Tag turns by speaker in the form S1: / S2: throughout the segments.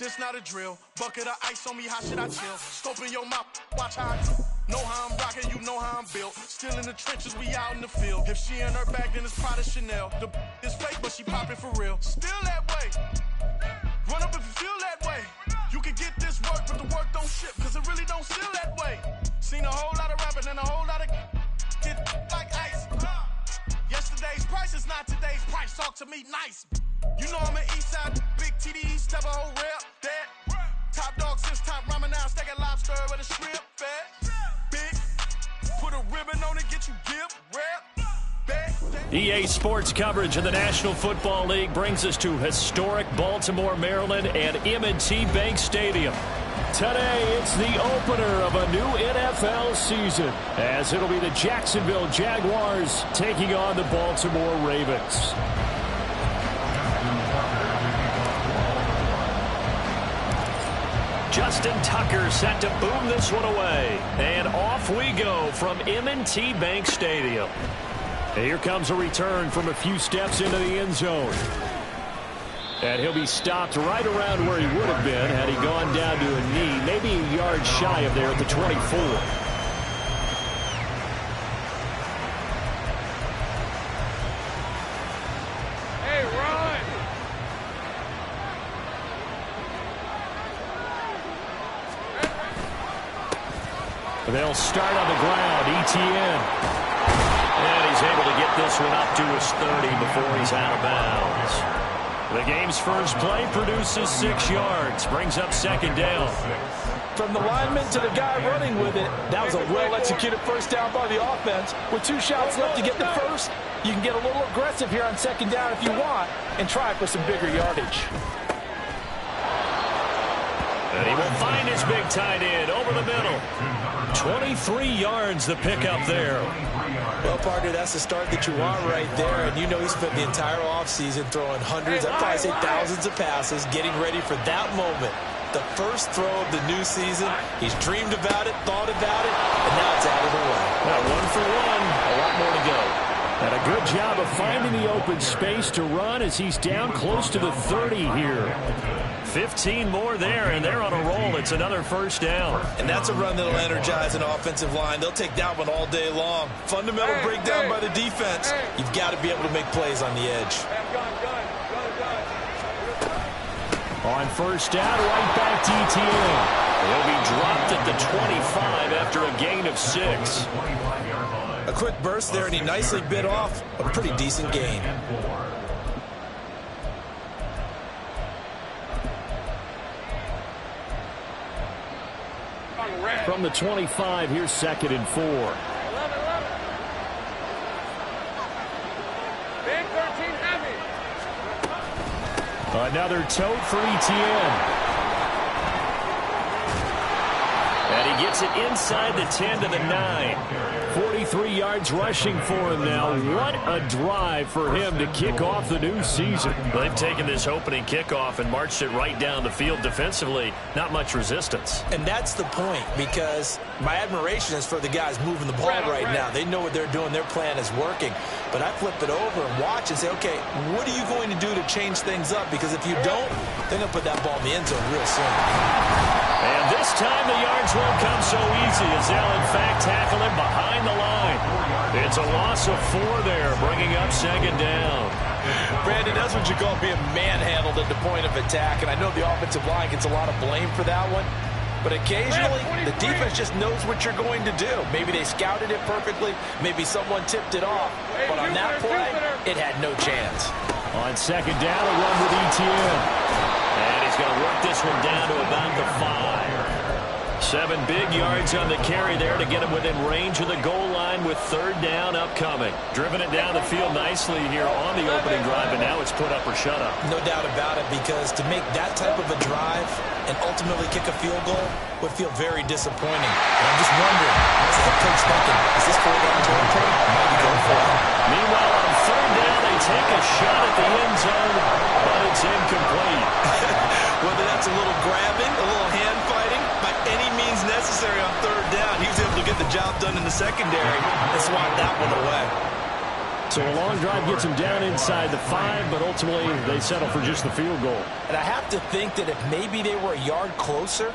S1: This not a drill. Bucket of ice on me, how should I chill? Scope in your mouth, watch how I know how I'm rocking, you know how I'm built. Still in the trenches, we out in the field. If she in her bag, then it's Prada Chanel. The is fake, but she popping for real. Still that way. Run up if you feel that way. You can get this work, but the work don't ship, cause it really don't feel that way. Seen a whole lot of rapping and a whole lot of get like ice. Yesterday's price is not today's price. Talk to me nice. You know I'm an east side, big TDE, step a whole rep, that. Top dog since top ramen now, steak and lobster with a shrimp, fat. Big, put a ribbon on it, get you give, rep.
S2: EA Sports coverage of the National Football League brings us to historic Baltimore, Maryland, and M&T Bank Stadium. Today, it's the opener of a new NFL season, as it'll be the Jacksonville Jaguars taking on the Baltimore Ravens. Justin Tucker set to boom this one away. And off we go from M&T Bank Stadium. Here comes a return from a few steps into the end zone. And he'll be stopped right around where he would have been had he gone down to a knee, maybe a yard shy of there at the 24.
S3: Hey, run!
S2: They'll start on the ground. ETN. And he's able to get this one up to his 30 before he's out of bounds. The game's first play produces 6 yards, brings up second down.
S4: From the lineman to the guy running with it, that was a well-executed first down by the offense. With 2 shots left to get the first, you can get a little aggressive here on second down if you want and try for some bigger yardage.
S2: And he will find his big tight end over the middle. 23 yards the pickup there.
S4: Well, partner, that's the start that you want right there. And you know he spent the entire offseason throwing hundreds, I'd probably say thousands of passes, getting ready for that moment. The first throw of the new season. He's dreamed about it, thought about it, and now it's out of the way.
S2: Now 1 for 1, a lot more to go. And a good job of finding the open space to run as he's down close to the 30 here. 15 more there, and they're on a roll. It's another first down.
S4: And that's a run that'll energize an offensive line. They'll take that one all day long. Fundamental breakdown by the defense. You've got to be able to make plays on the edge.
S2: On first down, right back to ETN. He'll be dropped at the 25 after a gain of 6.
S4: A quick burst there, and he nicely bit off a pretty decent gain.
S2: From the 25, here's 2nd and 4.
S3: Big 13 heavy.
S2: Another tote for ETN. And he gets it inside the 10 to the 9. 43 yards rushing for him now. What a drive for him to kick off the new season. They've taken this opening kickoff and marched it right down the field defensively. Not much resistance.
S4: And that's the point, because my admiration is for the guys moving the ball right now. They know what they're doing. Their plan is working. But I flip it over and watch and say, okay, what are you going to do to change things up? Because if you don't, they're going to put that ball in the end zone real soon.
S2: And this time the yards won't come so easy as they'll in fact tackle him behind the line. It's a loss of 4 there, bringing up second down.
S4: Brandon, that's what you call being manhandled at the point of attack. And I know the offensive line gets a lot of blame for that one. But occasionally, the defense just knows what you're going to do. Maybe they scouted it perfectly. Maybe someone tipped it off. But on that play, it had no chance.
S2: On second down, a run with ETN. And he's going to work this one down to about the 5. 7 big yards on the carry there to get him within range of the goal line with 3rd down upcoming. Driven it down the field nicely here on the opening drive, and now it's put up or shut up.
S4: No doubt about it, because to make that type of a drive and ultimately kick a field goal would feel very disappointing. And I'm just wondering, what's the coach thinking? Is this 4 down territory? Might be going for it.
S2: Meanwhile, on 3rd down, they take a shot at the end zone, but it's incomplete.
S4: Whether that's a little grabbing, a little hand fighting, by any means necessary on 3rd down, he was able to get the job done in the secondary and swat that one away.
S2: So a long drive gets them down inside the 5, but ultimately they settle for just the field goal.
S4: And I have to think that if maybe they were a yard closer,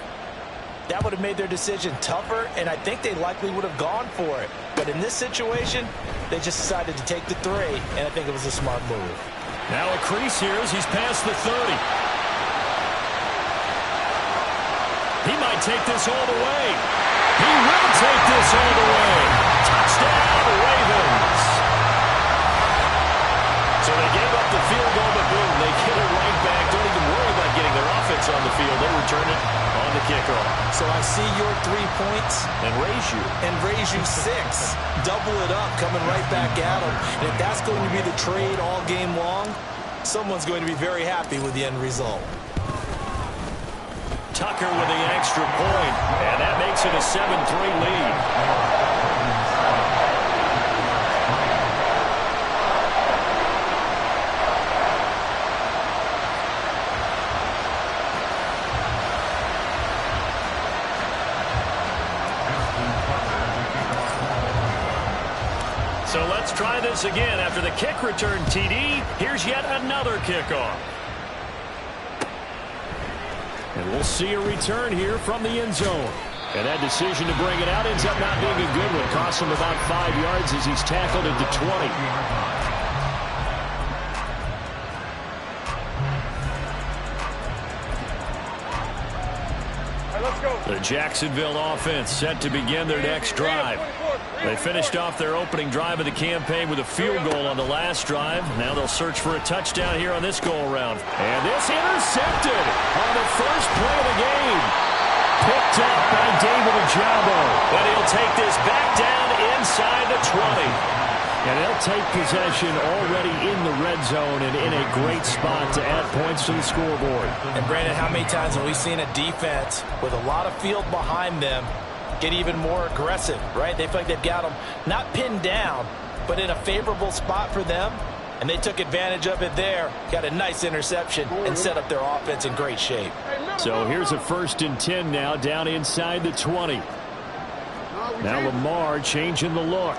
S4: that would have made their decision tougher, and I think they likely would have gone for it. But in this situation, they just decided to take the 3, and I think it was a smart move.
S2: Now a crease here as he's past the 30. He might take this all the way. He will take this all the way. Touchdown, Ravens. So they gave up the field goal, but boom, they get it right back. Don't even worry about getting their offense on the field. They return it on the kickoff.
S4: So I see your 3 points.
S2: And raise you 6.
S4: Double it up, coming right back at them. And if that's going to be the trade all game long, someone's going to be very happy with the end result.
S2: Tucker with the extra point, and that makes it a 7-3 lead. So let's try this again. After the kick return TD, here's yet another kickoff. And we'll see a return here from the end zone. And that decision to bring it out ends up not being a good one. Costs him about 5 yards as he's tackled at the 20. The Jacksonville offense set to begin their next drive. They finished off their opening drive of the campaign with a field goal on the last drive. Now they'll search for a touchdown here on this go-around. And this intercepted on the first play of the game. Picked up by David Ojabo. But he'll take this back down inside the 20. And they'll take possession already in the red zone and in a great spot to add points to the scoreboard.
S4: And Brandon, how many times have we seen a defense with a lot of field behind them get even more aggressive, right? They feel like they've got them not pinned down, but in a favorable spot for them. And they took advantage of it there, got a nice interception, and set up their offense in great shape.
S2: So here's a 1st and 10 now, down inside the 20. Now Lamar changing the look.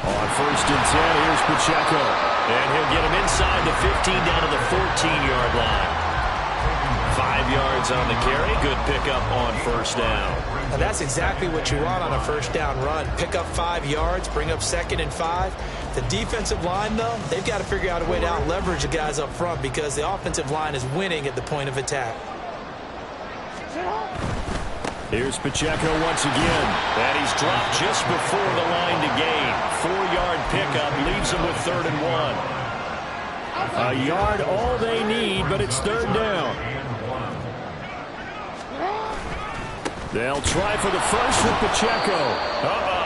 S2: On 1st and 10, here's Pacheco. And he'll get him inside the 15 down to the 14-yard line. 5 yards on the carry. Good pickup on 1st down.
S4: And that's exactly what you want on a 1st down run. Pick up 5 yards, bring up 2nd and 5. The defensive line, though, they've got to figure out a way to out-leverage the guys up front because the offensive line is winning at the point of attack.
S2: Here's Pacheco once again. And he's dropped just before the line to gain. 4-yard pickup leaves him with 3rd and 1. A yard all they need, but it's 3rd down. They'll try for the first with Pacheco.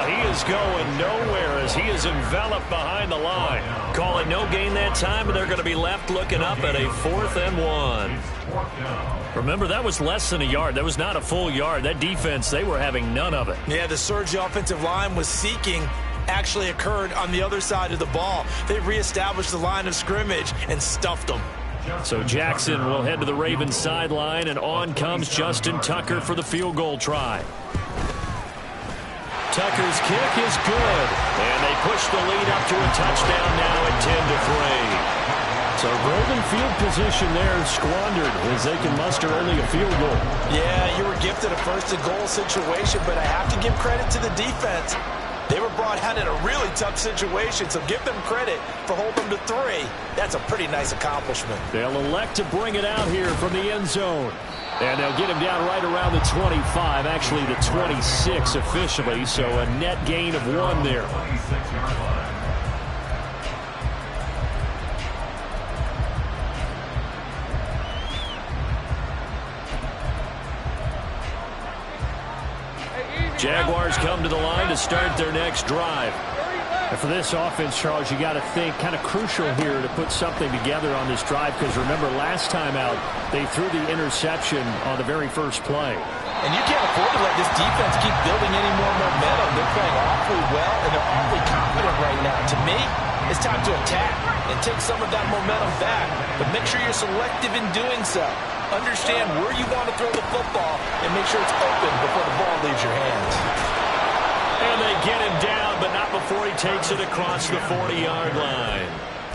S2: He is going nowhere as he is enveloped behind the line. Call it no gain that time, and they're going to be left looking up at a 4th and 1. Remember, that was less than a yard. That was not a full yard. That defense, they were having none of it.
S4: Yeah, the surge the offensive line was seeking actually occurred on the other side of the ball. They reestablished the line of scrimmage and stuffed them.
S2: So Jackson will head to the Ravens sideline, and on comes Justin Tucker for the field goal try. Tucker's kick is good, and they push the lead up to a touchdown now at 10-3. So golden field position there squandered as they can muster only a field goal.
S4: Yeah, you were gifted a 1st and goal situation, but I have to give credit to the defense. They were brought out in a really tough situation, so give them credit for holding them to 3. That's a pretty nice accomplishment.
S2: They'll elect to bring it out here from the end zone. And they'll get him down right around the 25, actually the 26 officially, so a net gain of 1 there. Jaguars come to the line to start their next drive. And for this offense, Charles, you got to think kind of crucial here to put something together on this drive, because remember last time out they threw the interception on the very first play.
S4: And you can't afford to let this defense keep building any more momentum. They're playing awfully well, and they're awfully confident right now. To me, it's time to attack and take some of that momentum back. But make sure you're selective in doing so. Understand where you want to throw the football and make sure it's open before the ball leaves your hands.
S2: And they get him down, but not before he takes it across the 40-yard line.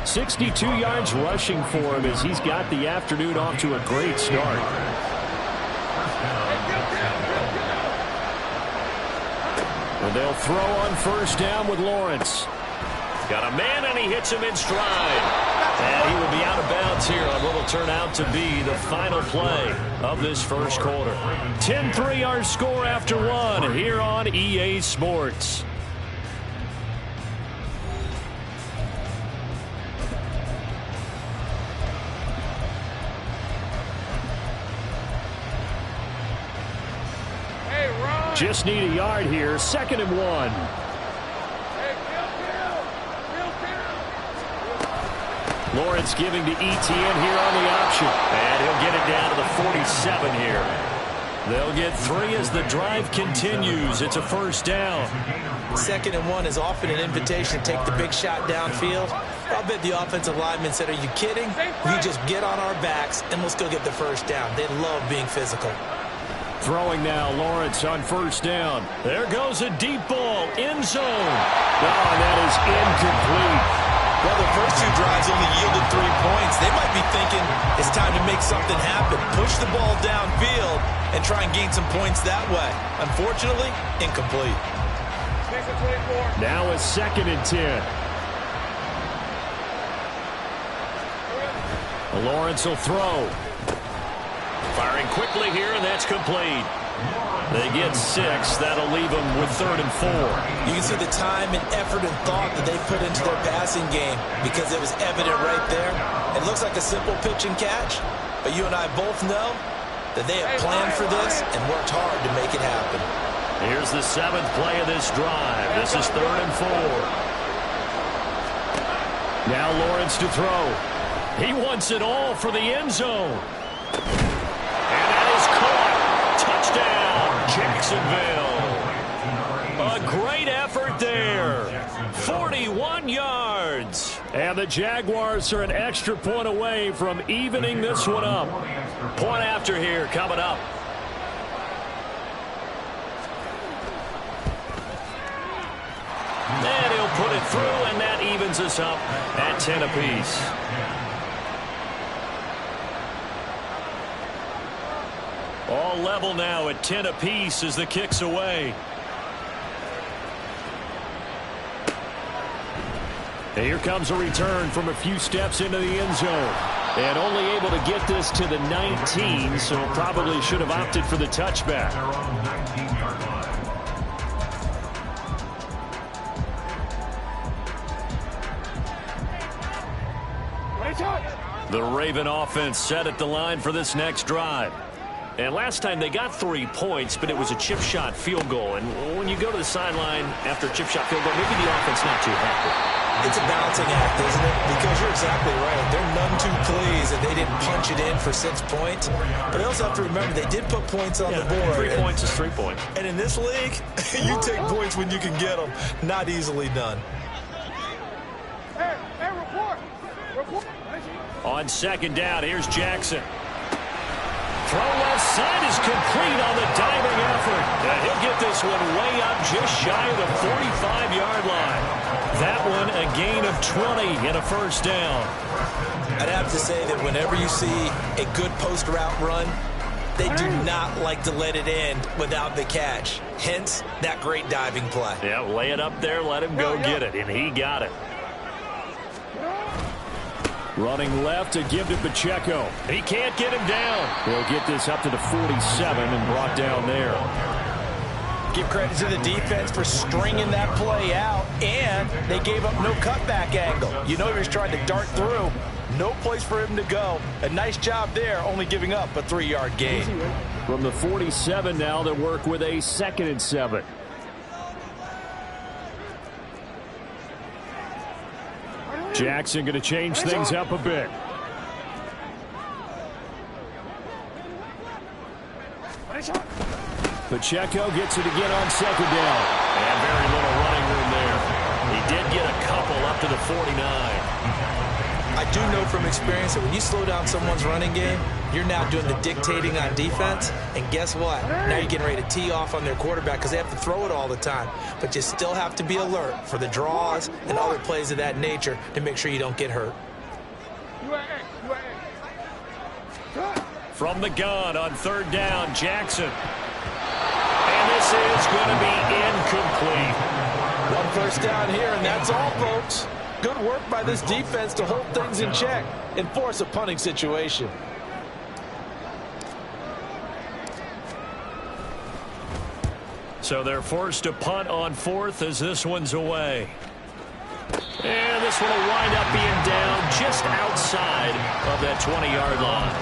S2: 62 yards rushing for him as he's got the afternoon off to a great start. And they'll throw on first down with Lawrence. Got a man, and he hits him in stride. And he will be out of bounds here on what will turn out to be the final play of this first quarter. 10-3 our score after one here on EA Sports.
S3: Hey, Ron.
S2: Just need a yard here. 2nd and 1. Lawrence giving to Etienne here on the option. And he'll get it down to the 47 here. They'll get 3 as the drive continues. It's a first down.
S4: 2nd and 1 is often an invitation to take the big shot downfield. I'll bet the offensive lineman said, are you kidding? We just get on our backs and let's go get the first down. They love being physical.
S2: Throwing now, Lawrence on first down. There goes a deep ball, end zone. Oh, and that is incomplete.
S4: Well, the first 2 drives only yielded 3 points. They might be thinking it's time to make something happen. Push the ball downfield and try and gain some points that way. Unfortunately, incomplete.
S2: Now a 2nd and 10. Lawrence will throw. Firing quickly here, and that's complete. They get 6. That'll leave them with 3rd and 4.
S4: You can see the time and effort and thought that they put into their passing game because it was evident right there. It looks like a simple pitch and catch, but you and I both know that they have planned for this and worked hard to make it happen.
S2: Here's the 7th play of this drive. This is 3rd and 4. Now Lawrence to throw. He wants it all for the end zone. And that is caught. Touchdown, Jacksonville. A great effort there. 41 yards. And the Jaguars are an extra point away from evening this one up. Point after here coming up. And he'll put it through, and that evens us up at 10 apiece. All level now at 10 apiece as the kick's away. And here comes a return from a few steps into the end zone. And only able to get this to the 19, so probably should have opted for the touchback. The Raven offense set at the line for this next drive. And last time they got 3 points, but it was a chip shot field goal. And when you go to the sideline after a chip shot field goal, maybe the offense not too happy.
S4: It's a balancing act, isn't it? Because you're exactly right. They're none too pleased that they didn't punch it in for 6 points. But I also have to remember they did put points on the board.
S2: 3 points is 3 points.
S4: And in this league, you take points when you can get them. Not easily done.
S3: Hey, report.
S2: On 2nd down, here's Jackson. Throw left side is complete on the diving effort. And he'll get this one way up just shy of the 45-yard line. That one a gain of 20 and a first down.
S4: I'd have to say that whenever you see a good post route run, they do not like to let it end without the catch. Hence, that great diving play.
S2: Yeah, lay it up there, let him go get it, and he got it. Running left to give to Pacheco. He can't get him down. He'll get this up to the 47 and brought down there.
S4: Give credit to the defense for stringing that play out, and they gave up no cutback angle. You know he was trying to dart through. No place for him to go. A nice job there, only giving up a 3-yard gain.
S2: From the 47 now, they work with a 2nd and 7. Jackson going to change things up a bit. Pacheco gets it again on second down. And very little running room there. He did get a couple up to the 49.
S4: I do know from experience that when you slow down someone's running game, you're now doing the dictating on defense. And guess what? Now you're getting ready to tee off on their quarterback because they have to throw it all the time. But you still have to be alert for the draws and other plays of that nature to make sure you don't get hurt.
S2: From the gun on third down, Jackson. And this is going to be incomplete.
S4: One first down here, and that's all, folks. Good work by this defense to hold things in check and force a punting situation.
S2: So they're forced to punt on fourth as this one's away. And this one will wind up being down just outside of that 20-yard line.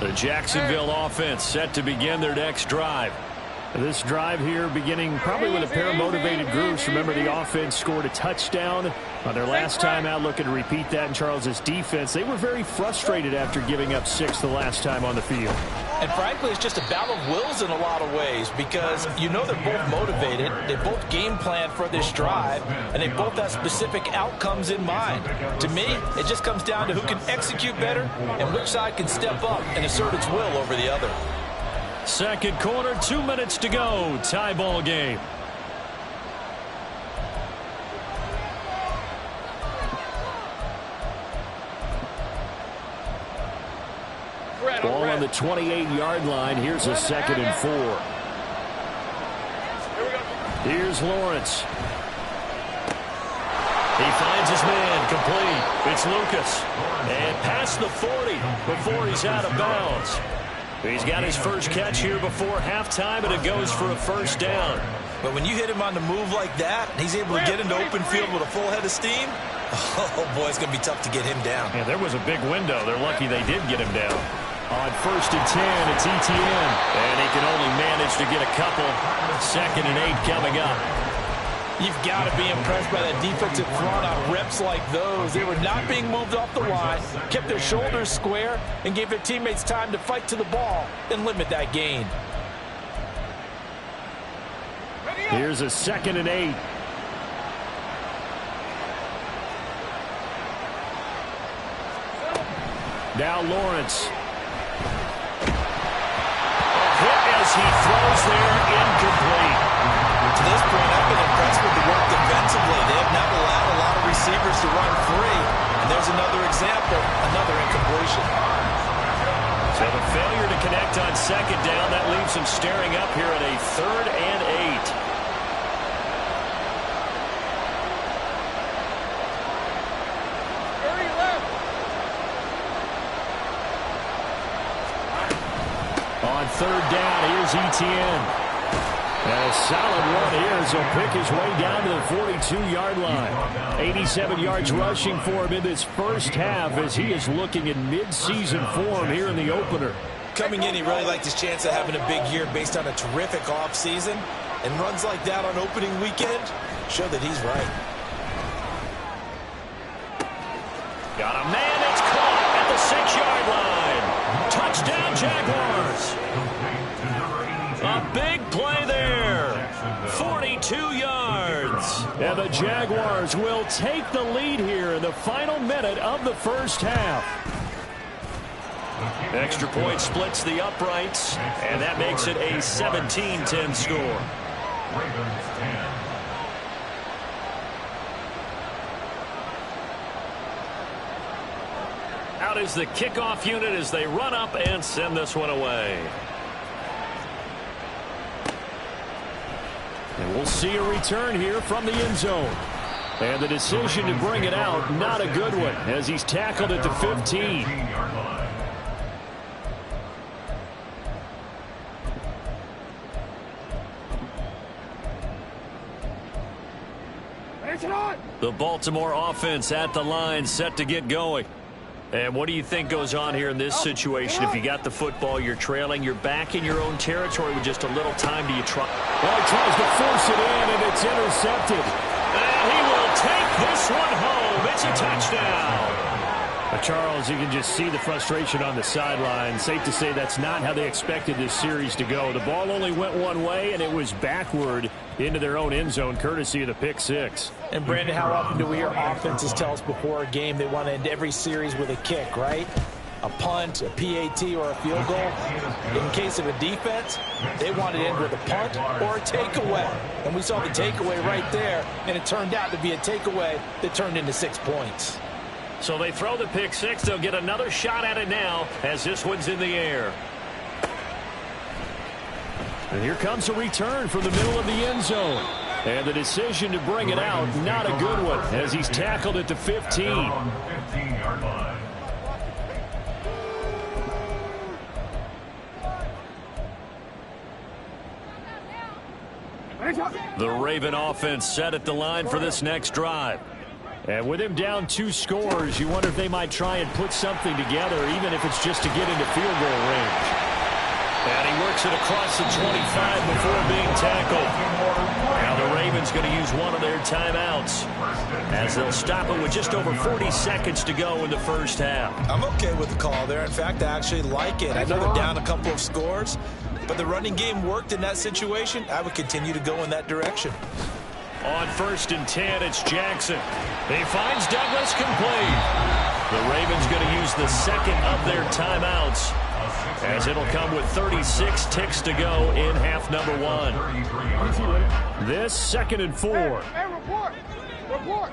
S2: The Jacksonville offense set to begin their next drive. This drive here beginning probably with a pair of motivated groups. Remember, the offense scored a touchdown on their last time out. Looking to repeat that in Charles's defense. They were very frustrated after giving up 6 the last time on the field.
S4: And frankly, it's just a battle of wills in a lot of ways because you know they're both motivated. They both game plan for this drive, and they both have specific outcomes in mind. To me, it just comes down to who can execute better and which side can step up and assert its will over the other.
S2: Second quarter, 2 minutes to go. Tie ball game. Ball on the 28-yard line. Here's a 2nd and 4. Here's Lawrence. He finds his man, complete. It's Lucas. And past the 40 before he's out of bounds. He's got his first catch here before halftime, and it goes for a first down.
S4: But when you hit him on the move like that, he's able to get into open field with a full head of steam. Oh, boy, it's going to be tough to get him down.
S2: Yeah, there was a big window. They're lucky they did get him down. On 1st and 10, it's ETN. And he can only manage to get a couple. 2nd and 8 coming up.
S4: You've got to be impressed by that defensive front on reps like those. They were not being moved off the line, kept their shoulders square, and gave their teammates time to fight to the ball and limit that gain.
S2: Here's a 2nd and 8. Now Lawrence. A hit as he throws there, incomplete.
S4: To this point, I've been impressed with the work defensively. They have not allowed a lot of receivers to run free. And there's another example, another incompletion.
S2: So the failure to connect on 2nd down, that leaves them staring up here at a 3rd and 8. On 3rd down, here's ETN. And a solid run here as he'll pick his way down to the 42-yard line. 87 yards rushing for him in this first half as he is looking in mid-season form here in the opener.
S4: Coming in, he really liked his chance of having a big year based on a terrific offseason. And runs like that on opening weekend show that he's right.
S2: Got a man, it's caught at the 6-yard line. Touchdown, Jaguars. A big play there. 42 yards. And the Jaguars will take the lead here in the final minute of the first half. Extra point splits the uprights, and that makes it a 17-10 score. Out is the kickoff unit as they run up and send this one away. And we'll see a return here from the end zone. And the decision to bring it out, not a good one, as he's tackled at the 15. The Baltimore offense at the line, set to get going. And what do you think goes on here in this situation? If you got the football, you're trailing, you're back in your own territory with just a little time. Do you try?
S5: Well, he tries to force it in, and it's intercepted.
S2: And he will take this one home. It's a touchdown.
S5: Charles, you can just see the frustration on the sideline. Safe to say that's not how they expected this series to go. The ball only went one way, and it was backward into their own end zone, courtesy of the pick six.
S4: And, Brandon, how often do we hear offenses tell us before a game they want to end every series with a kick, right? A punt, a PAT, or a field goal. In case of a defense, they want to end with a punt or a takeaway. And we saw the takeaway right there, and it turned out to be a takeaway that turned into 6 points.
S2: So they throw the pick six. They'll get another shot at it now as this one's in the air.
S5: And here comes a return from the middle of the end zone. And the decision to bring it out, not a good one, as he's tackled at the 15.
S2: The Raven offense set at the line for this next drive.
S5: And with him down 2 scores, you wonder if they might try and put something together, even if it's just to get into field goal range.
S2: And he works it across the 25 before being tackled. Now the Ravens going to use one of their timeouts as they'll stop it with just over 40 seconds to go in the first half.
S4: I'm okay with the call there. In fact, I actually like it. I know they're down a couple of scores, but the running game worked in that situation. I would continue to go in that direction.
S2: On 1st and 10, it's Jackson. He finds Douglas complete. The Ravens going to use the second of their timeouts as it'll come with 36 ticks to go in half number 1.
S5: This 2nd and 4.
S3: Hey, report! Report!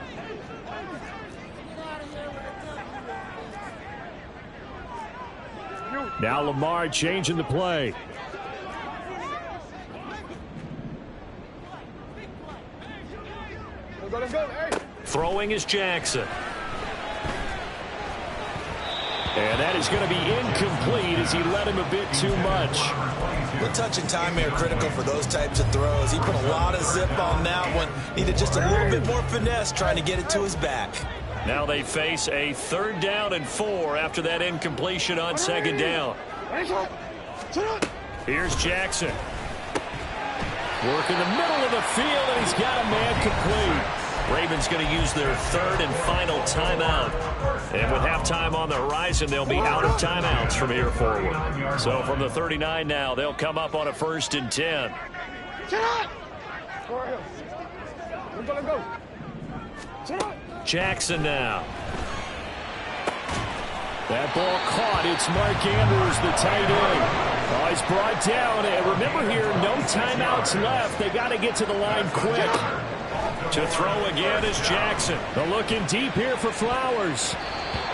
S5: Now Lamar changing the play.
S3: Let's go. Hey.
S2: Throwing is Jackson.
S5: And that is going to be incomplete as he led him a bit too much.
S4: The touch and time are critical for those types of throws. He put a lot of zip on that one. Needed just a little bit more finesse trying to get it to his back.
S2: Now they face a 3rd down and 4 after that incompletion on 2nd down.
S5: Here's Jackson. Work in the middle of the field, and he's got a man complete.
S2: Ravens going to use their 3rd and final timeout. And with halftime on the horizon, they'll be out of timeouts from here forward. So from the 39 now, they'll come up on a 1st and 10. Jackson now.
S5: That ball caught. It's Mark Andrews, the tight end. Oh, he's brought down. And remember here, no timeouts left. They got to get to the line quick.
S2: To throw again is Jackson.
S5: They're looking deep here for Flowers.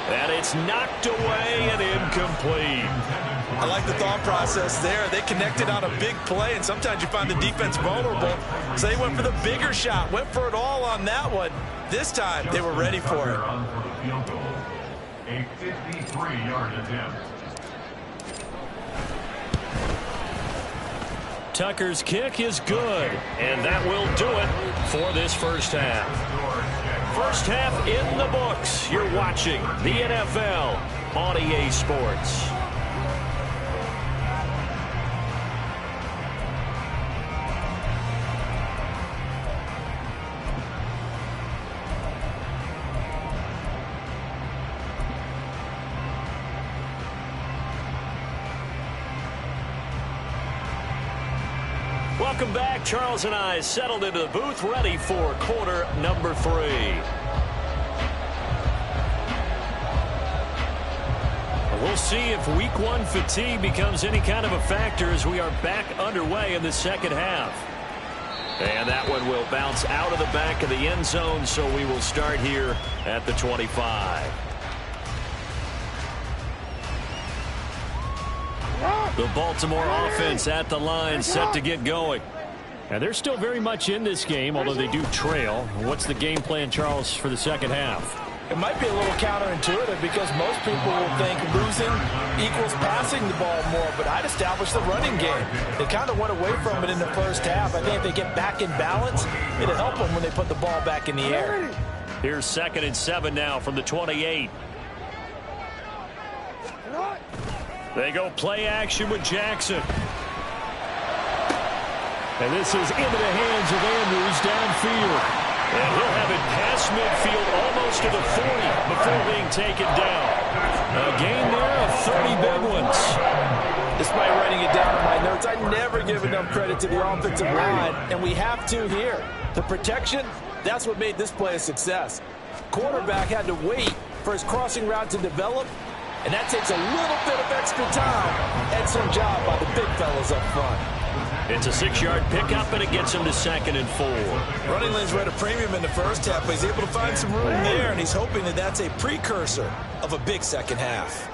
S2: And it's knocked away and incomplete.
S4: I like the thought process there. They connected on a big play, and sometimes you find the defense vulnerable. So they went for the bigger shot, went for it all on that one. This time, they were ready for it.
S6: A 53-yard attempt.
S2: Tucker's kick is good, and that will do it for this first half. First half in the books. You're watching the NFL on EA Sports. Welcome back. Charles and I settled into the booth, ready for quarter number 3. We'll see if week 1 fatigue becomes any kind of a factor as we are back underway in the second half. And that one will bounce out of the back of the end zone, so we will start here at the 25. The Baltimore offense at the line, set to get going.
S5: And they're still very much in this game, although they do trail. What's the game plan, Charles, for the second half?
S4: It might be a little counterintuitive because most people will think losing equals passing the ball more, but I'd establish the running game. They kind of went away from it in the first half. I think if they get back in balance, it'll help them when they put the ball back in the air.
S2: Here's 2nd and 7 now from the 28.
S5: They go play action with Jackson. And this is into the hands of Andrews downfield. And he'll have it past midfield almost to the 40 before being taken down. A gain there of 30 big ones.
S4: Despite writing it down in my notes, I never give enough credit to the offensive line, and we have to here. The protection, that's what made this play a success. Quarterback had to wait for his crossing route to develop, and that takes a little bit of extra time. Excellent job by the big fellas up front.
S5: It's a 6-yard pickup, and it gets him to 2nd and 4.
S4: Running lanes were at a premium in the first half, but he's able to find some room there, and he's hoping that that's a precursor of a big second half.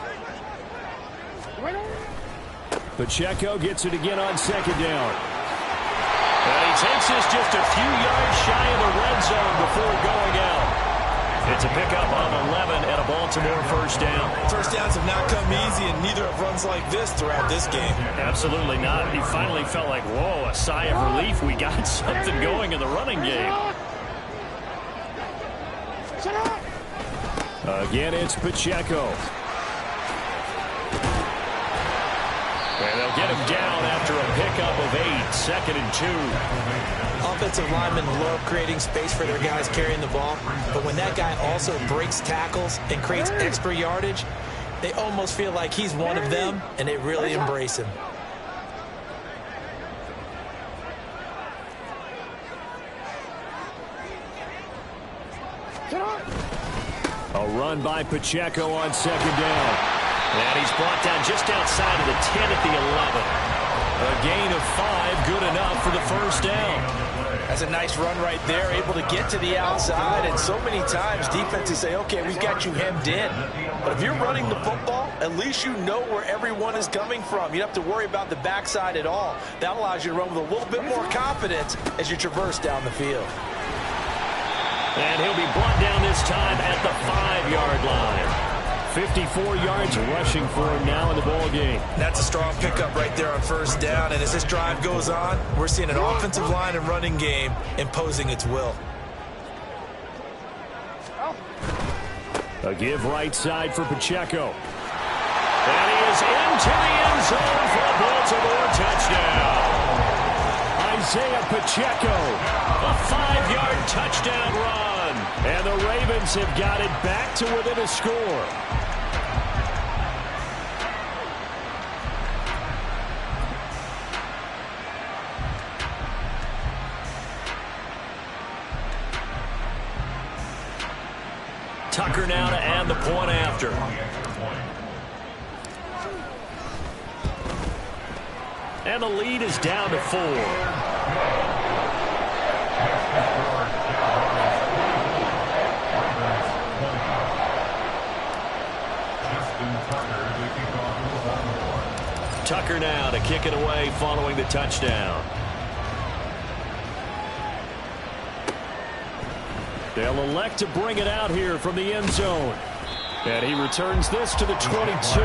S5: Pacheco gets it again on 2nd down. And he takes this just a few yards shy of the red zone before going out. It's a pickup on 11 and a Baltimore first down.
S4: First downs have not come easy, and neither have runs like this throughout this game.
S5: Absolutely not. He finally felt like, whoa, a sigh of relief. We got something going in the running game. Again, it's Pacheco. And they'll get him down after a pickup of 8, 2nd and 2.
S4: Offensive linemen love creating space for their guys carrying the ball, but when that guy also breaks tackles and creates extra yardage, they almost feel like he's one of them, and they really embrace him.
S5: A run by Pacheco on 2nd down. And he's brought down just outside of the 10 at the 11. A gain of 5, good enough for the first down.
S4: That's a nice run right there, able to get to the outside. And so many times defenses say, okay, we've got you hemmed in. But if you're running the football, at least you know where everyone is coming from. You don't have to worry about the backside at all. That allows you to run with a little bit more confidence as you traverse down the field.
S5: And he'll be brought down this time at the 5-yard line. 54 yards rushing for him now in the ball game.
S4: That's a strong pickup right there on first down. And as this drive goes on, we're seeing an offensive line and running game imposing its will.
S5: A give right side for Pacheco. And he is into the end zone for a Baltimore touchdown. Isaiah Pacheco, a 5-yard touchdown run. And the Ravens have got it back to within a score. Tucker now to add the point after. And the lead is down to 4. Tucker now to kick it away following the touchdown. They'll elect to bring it out here from the end zone. And he returns this to the 22.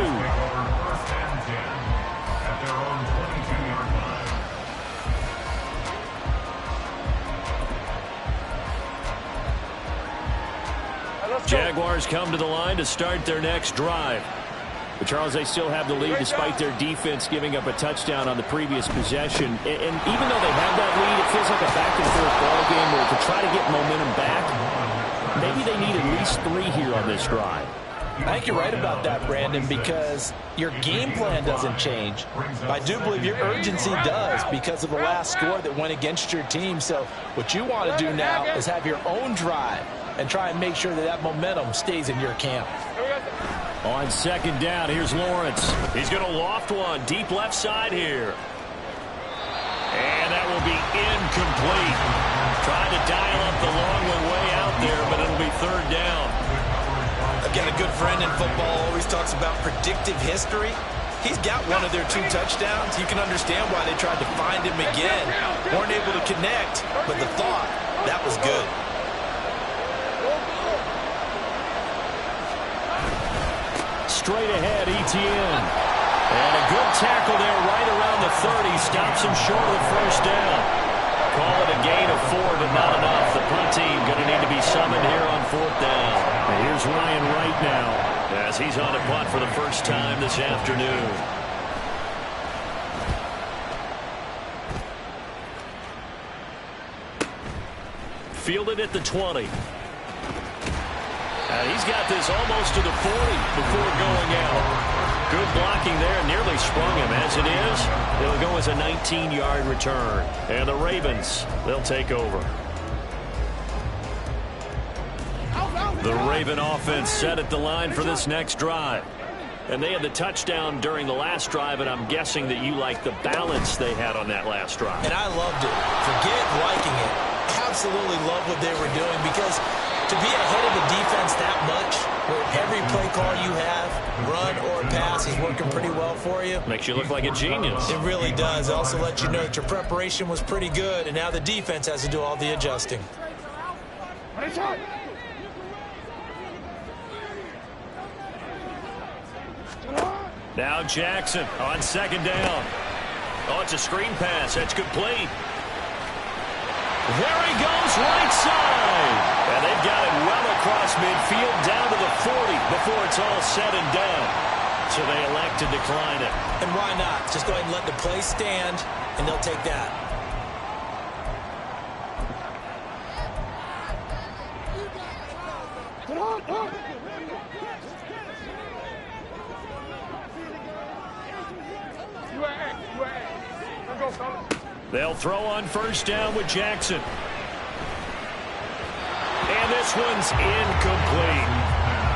S5: Jaguars come to the line to start their next drive. But Charles, they still have the lead despite their defense giving up a touchdown on the previous possession. And even though they have that lead, it feels like a back-and-forth ball game where to try to get momentum back, maybe they need at least 3 here on this drive.
S4: I think you're right about that, Brandon, because your game plan doesn't change. I do believe your urgency does because of the last score that went against your team. So what you want to do now is have your own drive and try and make sure that that momentum stays in your camp.
S5: On second down, here's Lawrence. He's going to loft one deep left side here. And that will be incomplete. Trying to dial up the long one way out there, but it'll be third down.
S4: I've got a good friend in football, always talks about predictive history. He's got one of their 2 touchdowns. You can understand why they tried to find him again. Weren't able to connect, but the thought, that was good.
S5: Straight ahead, Etienne. And a good tackle there right around the 30. Stops him short of the first down. Call it a gain of 4, but not enough. The punt team going to need to be summoned here on 4th down. And here's Ryan Wright now.
S2: as he's on a punt for the first time this afternoon. Fielded at the 20. He's got this almost to the 40 before going out. Good blocking there, nearly sprung him. As it is, it'll go as a 19-yard return. And the Ravens, they'll take over. The Raven offense set at the line for this next drive. And they had the touchdown during the last drive, and I'm guessing that you like the balance they had on that last drive.
S4: And I loved it. Forget liking it. Absolutely love what they were doing, because to be ahead of the defense that much, where every play call you have, run or pass, is working pretty well for you.
S2: Makes you look like a genius.
S4: It really does. It also lets you know that your preparation was pretty good, and now the defense has to do all the adjusting.
S2: Now Jackson on second down. Oh, it's a screen pass. That's complete. There he goes, right side. And they've got it well across midfield, down to the 40 before it's all said and done. So they elect to decline it.
S4: And why not? Just go ahead and let the play stand, and they'll take that.
S2: They'll throw on first down with Jackson. And this one's incomplete.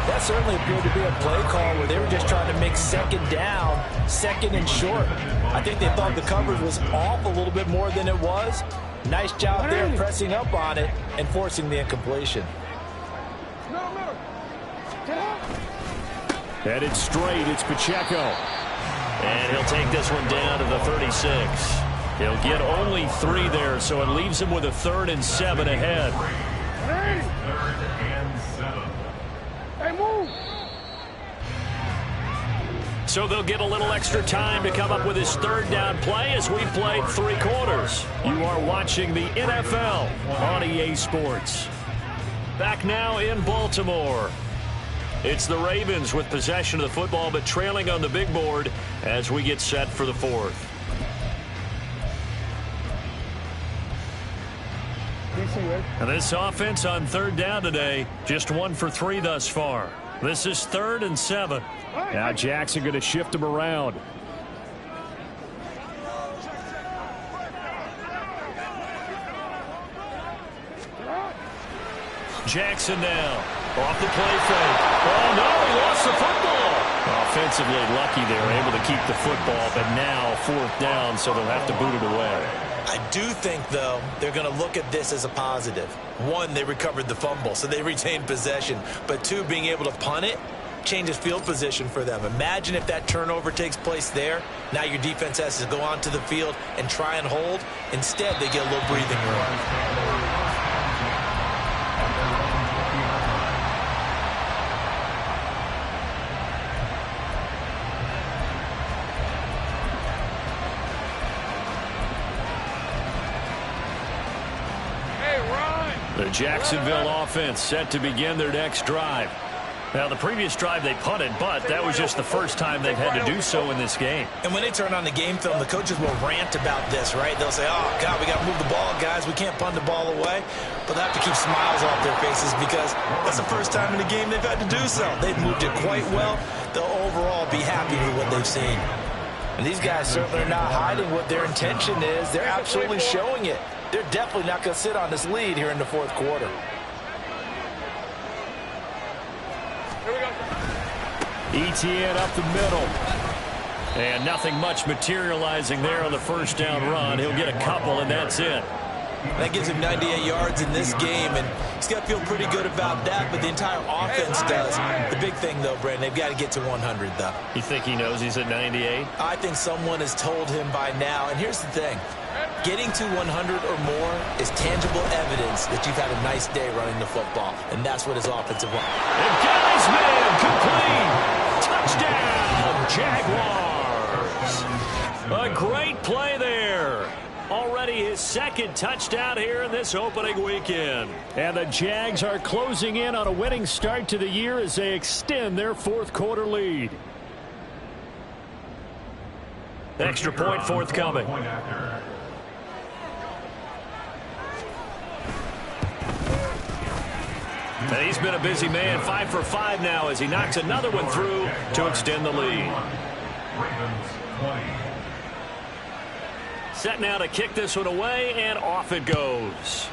S4: That certainly appeared to be a play call where they were just trying to make second down, second and short. I think they thought the coverage was off a little bit more than it was. Nice job there pressing up on it and forcing the incompletion.
S2: Headed straight, it's Pacheco. And he'll take this one down to the 36. He'll get only 3 there, so it leaves him with a 3rd and 7 ahead.
S6: 3rd and 7.
S3: Hey, move!
S2: So they'll get a little extra time to come up with his 3rd down play as we've played 3 quarters. You are watching the NFL on EA Sports. Back now in Baltimore. It's the Ravens with possession of the football, but trailing on the big board as we get set for the 4th. And this offense on 3rd down today, just 1 for 3 thus far. This is 3rd and 7. Now Jackson going to shift him around. Jackson now. Off the play fake. Oh, no, he lost the football. Offensively lucky they were able to keep the football, but now 4th down, so they'll have to boot it away.
S4: I do think, though, they're going to look at this as a positive. 1, they recovered the fumble, so they retained possession. But 2, being able to punt it changes field position for them. Imagine if that turnover takes place there. Now your defense has to go onto the field and try and hold. Instead, they get a little breathing room.
S2: The Jacksonville offense set to begin their next drive. Now, the previous drive they punted, but that was just the first time they've had to do so in this game.
S4: And when they turn on the game film, the coaches will rant about this, right? They'll say, oh, God, we got to move the ball, guys. We can't punt the ball away. But they have to keep smiles off their faces because that's the first time in the game they've had to do so. They've moved it quite well. They'll overall be happy with what they've seen. And these guys certainly are not hiding what their intention is. They're absolutely showing it. They're definitely not going to sit on this lead here in the 4th quarter.
S2: ETN up the middle. And nothing much materializing there on the first down run. He'll get a couple, and that's it.
S4: That gives him 98 yards in this game, and he's got to feel pretty good about that, but the entire offense does. The big thing, though, Brandon, they've got to get to 100, though.
S2: You think he knows he's at 98?
S4: I think someone has told him by now, and here's the thing. Getting to 100 or more is tangible evidence that you've had a nice day running the football, and that's what his offensive line.
S2: And guys, man, complete. Touchdown, Jaguars. A great play there. Already his his second touchdown here in this opening weekend.
S5: And the Jags are closing in on a winning start to the year as they extend their fourth quarter lead.
S2: Extra point forthcoming. And he's been a busy man, 5 for 5 now as he knocks another one through to extend the lead. Set now to kick this one away, and off it goes.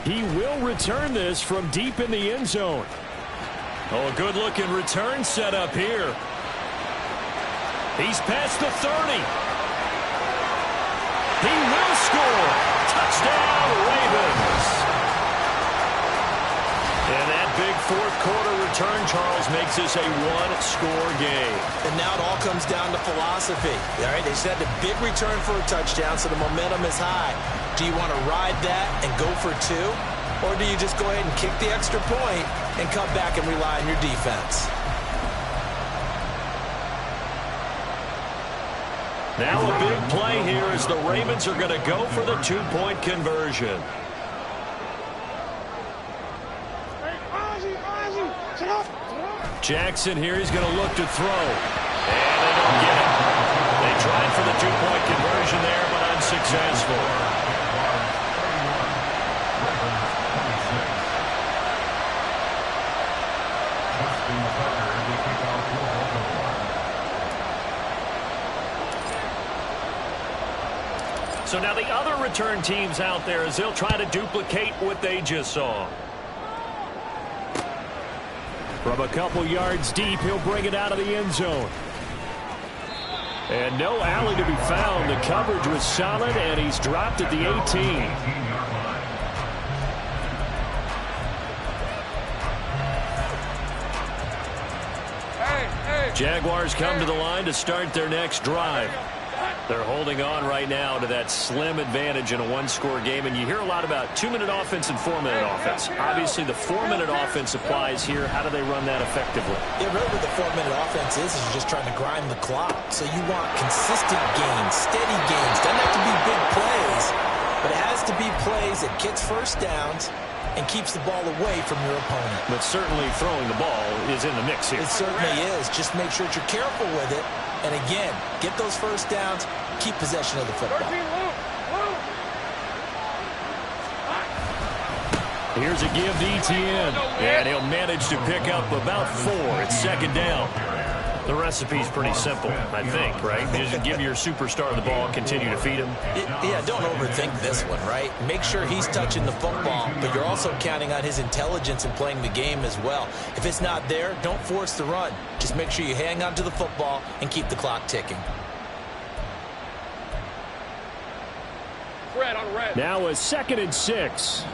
S5: He will return this from deep in the end zone.
S2: Oh, a good-looking return set up here. He's past the 30. He will score. Touchdown, Ravens. And that big fourth quarter return, Charles, makes this a one-score game.
S4: And now it all comes down to philosophy. All right, they said a big return for a touchdown, so the momentum is high. Do you want to ride that and go for 2? Or do you just go ahead and kick the extra point and come back and rely on your defense?
S2: Now a big play here as the Ravens are going to go for the 2-point conversion. Jackson here, he's going to look to throw. And they don't get it. They tried for the 2-point conversion there, but unsuccessful. So now the other return teams out there as they'll try to duplicate what they just saw.
S5: From a couple yards deep, he'll bring it out of the end zone. And no alley to be found. The coverage was solid, and he's dropped at the 18. Jaguars come to the line to start their next drive. They're holding on right now to that slim advantage in a one-score game, and you hear a lot about 2-minute offense and 4-minute offense. Obviously, the 4-minute offense applies here. How do they run that effectively?
S4: Yeah, really what the 4-minute offense is you're just trying to grind the clock. So you want consistent gains, steady gains. Doesn't have to be big plays, but it has to be plays that gets first downs and keeps the ball away from your opponent.
S2: But certainly throwing the ball is in the mix here.
S4: It certainly is. Just make sure that you're careful with it. And again, get those first downs, keep possession of the football.
S5: Here's a give to ETN.
S2: And he'll manage to pick up about 4. It's second down. The recipe's pretty simple, I think, right? Just give your superstar the ball, continue to feed him.
S4: Yeah, don't overthink this one, right? Make sure he's touching the football, but you're also counting on his intelligence in playing the game as well. If it's not there, don't force the run. Just make sure you hang on to the football and keep the clock ticking.
S3: Red on red.
S5: Now a 2nd and 6.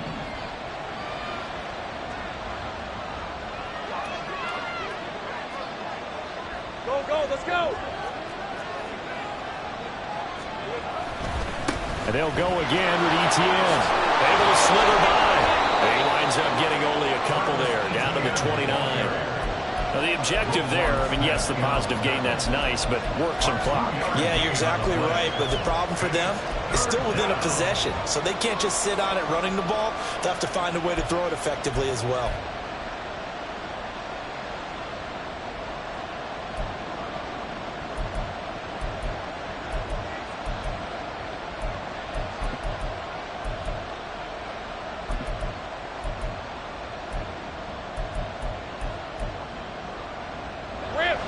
S3: Go, let's go.
S5: And they'll go again with ETN.
S2: Able to slither by. And he winds up getting only a couple there, down to the 29. Now the objective there, I mean, yes, the positive gain, that's nice, but work some clock.
S4: Yeah, you're exactly right, but the problem for them is still within a possession, so they can't just sit on it running the ball. They'll have to find a way to throw it effectively as well.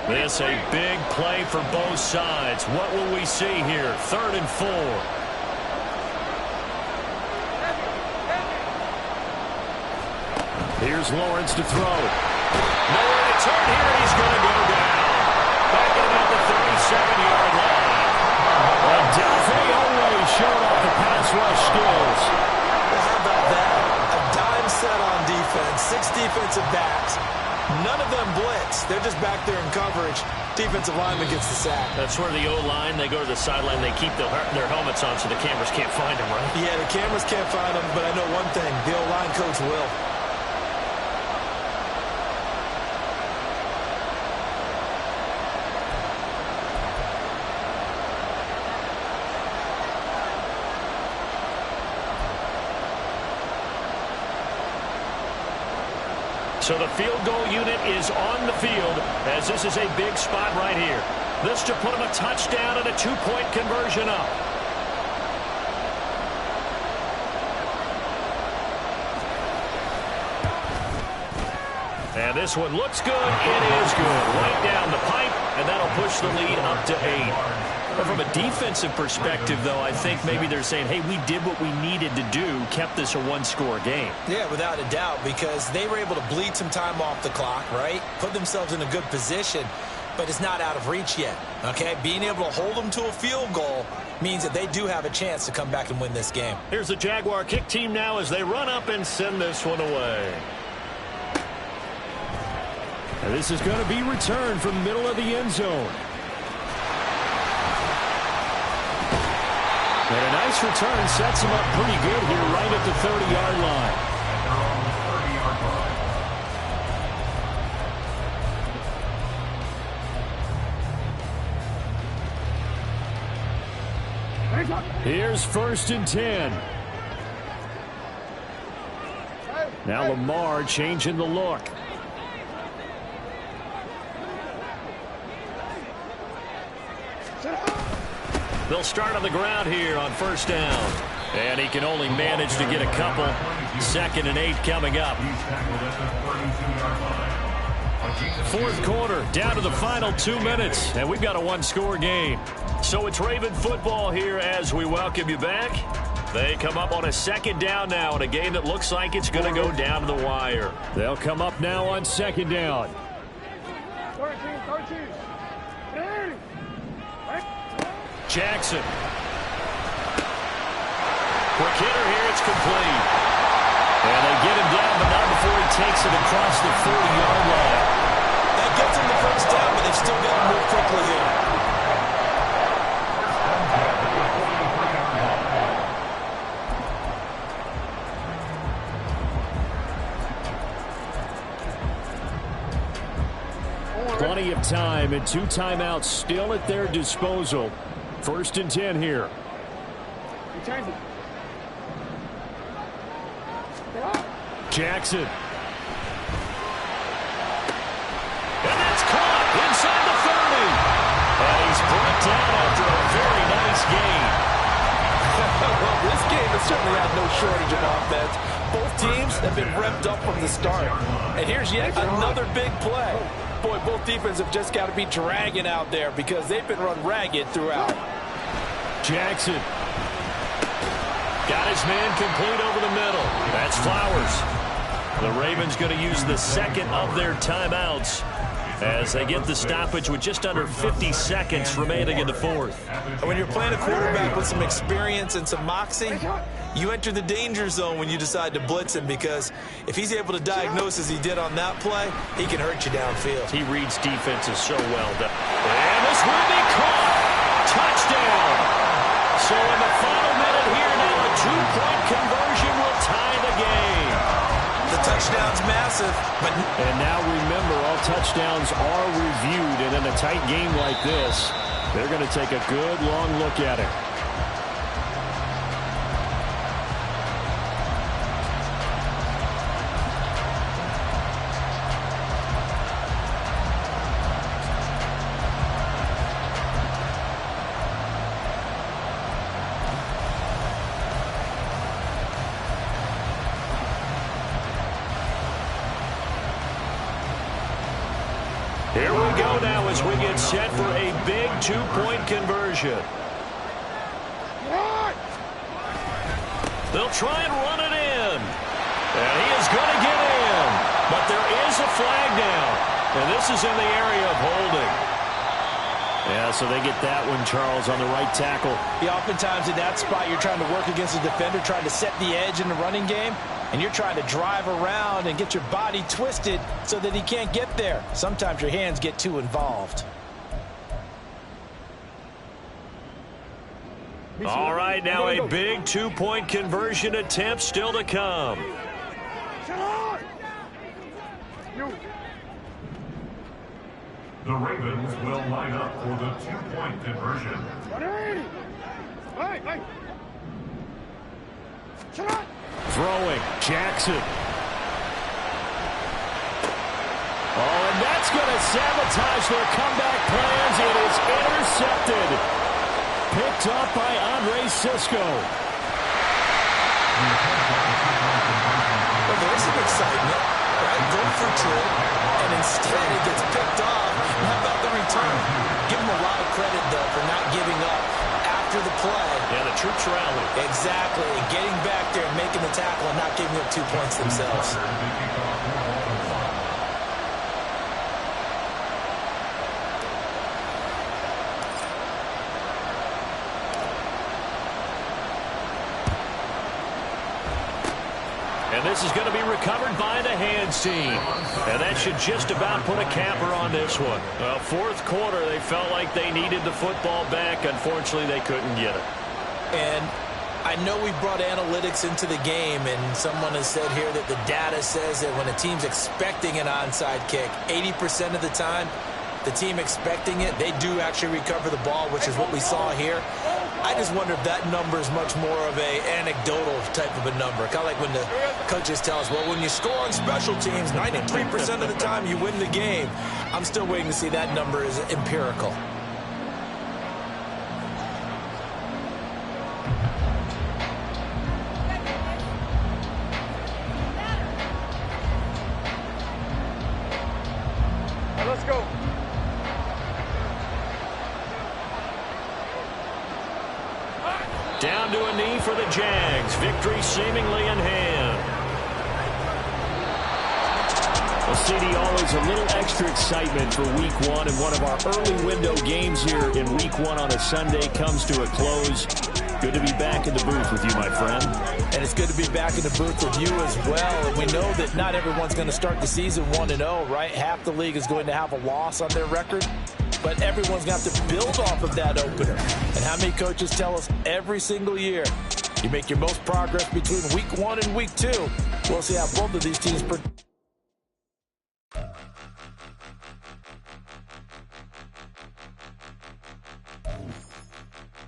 S2: This a big play for both sides. What will we see here? 3rd and 4.
S5: Here's Lawrence to throw.
S2: Nowhere to turn here. He's going to go down. Back at about the 37-yard line.
S5: And Delphi always showed off the pass rush skills.
S4: Well, how about that? A dime set on defense. 6 defensive backs. None of them blitz. They're just back there in coverage. Defensive lineman gets the sack.
S2: That's where the O-line, they go to the sideline, they keep their helmets on so the cameras can't find them, right?
S4: Yeah, the cameras can't find them, but I know one thing. The O-line coach will.
S2: So the field goal unit is on the field as this is a big spot right here. This to put them a touchdown and a 2-point conversion up. And this one looks good. It is good. Right down the pipe, and that'll push the lead up to 8. But from a defensive perspective, though, I think maybe they're saying, hey, we did what we needed to do, kept this a one-score game.
S4: Yeah, without a doubt, because they were able to bleed some time off the clock, right? Put themselves in a good position, but it's not out of reach yet, okay? Being able to hold them to a field goal means that they do have a chance to come back and win this game.
S2: Here's the Jaguar kick team now as they run up and send this one away.
S5: And this is going to be returned from the middle of the end zone. And a nice return sets him up pretty good here right at the 30-yard line. Here's 1st and 10. Now Lamar changing the look.
S2: They'll start on the ground here on 1st down. And he can only manage to get a couple. 2nd and 8 coming up. 4th quarter, down to the final 2 minutes. And we've got a one-score game. So it's Raven football here as we welcome you back. They come up on a 2nd down now in a game that looks like it's going to go down to the wire.
S5: They'll come up now on 2nd down.
S3: 13.
S2: Jackson. Quick hitter here, it's complete. And they get him down, but not before he takes it across the 40-yard line.
S4: That gets him the 1st down, but they've still got to move quickly here.
S5: Plenty of time and 2 timeouts still at their disposal. 1st and 10 here. Jackson.
S2: And that's caught inside the 30. And he's brought down after a very nice gain.
S4: Well, this game has certainly had no shortage of offense. Both teams have been revved up from the start. And here's yet another big play. Boy, both defenses have just got to be dragging out there because they've been run ragged throughout.
S5: Jackson.
S2: Got his man complete over the middle. That's Flowers. The Ravens going to use the 2nd of their timeouts as they get the stoppage with just under 50 seconds remaining in the 4th.
S4: When you're playing a quarterback with some experience and some moxie, you enter the danger zone when you decide to blitz him because if he's able to diagnose as he did on that play, he can hurt you downfield.
S2: He reads defenses so well. And this will be caught. Touchdown. So in the final minute here now, a 2-point conversion will tie the game.
S4: The touchdown's massive.
S5: And now remember, all touchdowns are reviewed, and in a tight game like this, they're going to take a good long look at it.
S2: Here we go now as we get set for a big 2-point conversion. They'll try and run it in. And he is going to get in. But there is a flag down. And this is in the area of holding.
S5: Yeah, so they get that one, Charles, on the right tackle.
S4: Yeah, oftentimes in that spot, you're trying to work against a defender, trying to set the edge in the running game, and you're trying to drive around and get your body twisted so that he can't get there. Sometimes your hands get too involved.
S2: All right, now a big 2-point conversion attempt still to come.
S6: The Ravens will line up for the 2-point conversion.
S5: Throwing, Jackson. Oh, and that's going to sabotage their comeback plans. It is intercepted. Picked up by Andre Sisco.
S4: Well, there's some excitement, right? Go for two, and instead it gets picked off. How about the return? Give them a lot of credit, though, for not giving up after the play.
S5: Yeah, the troops rallied.
S4: Exactly. And getting back there and making the tackle and not giving up 2 points themselves.
S5: And this is going to be recovered by the hands team. And that should just about put a capper on this one. Well, fourth quarter, they felt like they needed the football back. Unfortunately, they couldn't get it.
S4: And I know we brought analytics into the game, and someone has said here that the data says that when a team's expecting an onside kick, 80% of the time, the team expecting it, they do actually recover the ball, which is what we saw here. I just wonder if that number is much more of a anecdotal type of a number. Kind of like when the coaches tell us, well, when you score on special teams, 93% of the time you win the game. I'm still waiting to see that number is empirical.
S3: Let's go.
S5: Down to a knee for the Jags. Victory seemingly in hand. Well, CD, always a little extra excitement for Week 1, and one of our early window games here in Week 1 on a Sunday comes to a close. Good to be back in the booth with you, my friend.
S4: And it's good to be back in the booth with you as well. And we know that not everyone's going to start the season 1-0, right? Half the league is going to have a loss on their record. But everyone's going to have to build off of that opener. And how many coaches tell us every single year, you make your most progress between Week 1 and Week 2. We'll see how both of these teams produce.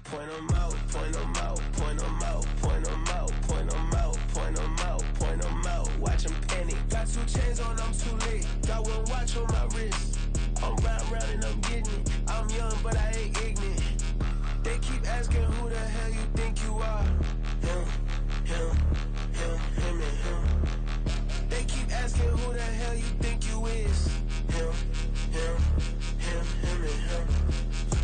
S7: Point 'em out, point 'em out, point 'em out, point 'em out, point 'em out, point 'em out, point 'em out. Watch 'em panic. Got 2 chains on, I'm too late. Got 1 watch on my wrist. I'm round and I'm getting it. I'm young, but I ain't ignorant. They keep asking who the hell you think you are. Him, and him. They keep asking who the hell you think you is. Him, and him.